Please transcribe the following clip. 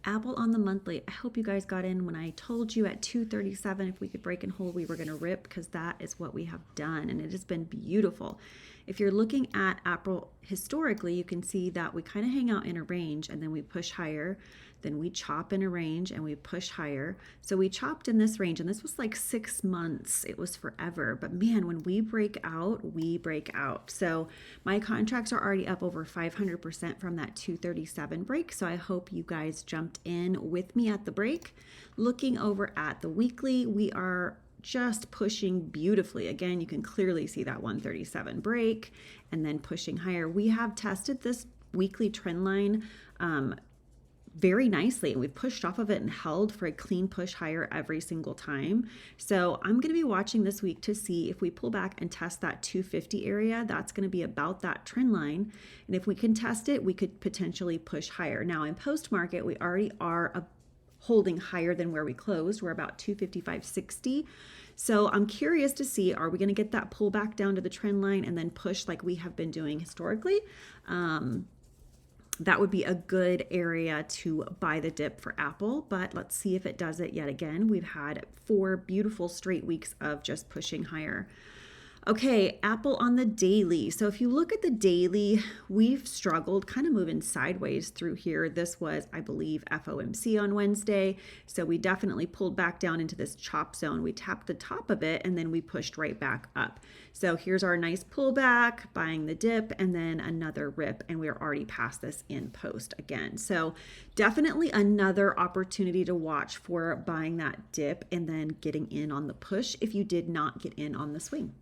Apple on the monthly. I hope you guys got in when I told you at 237 if we could break and hold, we were going to rip, because that is what we have done, and it has been beautiful. If you're looking at Apple historically, you can see that we kind of hang out in a range and then we push higher, then we chop in a range and we push higher. So we chopped in this range, and this was like 6 months. It was forever. But man, when we break out, we break out. So my contracts are already up over 500% from that 237 break. So I hope you guys jumped in with me at the break. Looking over at the weekly, we are just pushing beautifully. Again, you can clearly see that 137 break and then pushing higher. We have tested this weekly trend line very nicely, and we've pushed off of it and held for a clean push higher every single time. So I'm going to be watching this week to see if we pull back and test that 250 area. That's going to be about that trend line, and if we can test it, we could potentially push higher. Now in post market, we already are holding higher than where we closed. We're about 255.60. So I'm curious to see, are we going to get that pullback down to the trend line and then push like we have been doing historically? That would be a good area to buy the dip for Apple, but let's see if it does it yet again. We've had 4 beautiful straight weeks of just pushing higher. Okay, Apple on the daily. So if you look at the daily, we've struggled kind of moving sideways through here. This was, I believe, FOMC on Wednesday. So we definitely pulled back down into this chop zone. We tapped the top of it and then we pushed right back up. So here's our nice pullback, buying the dip, and then another rip. And we're already past this in post again. So definitely another opportunity to watch for buying that dip and then getting in on the push if you did not get in on the swing.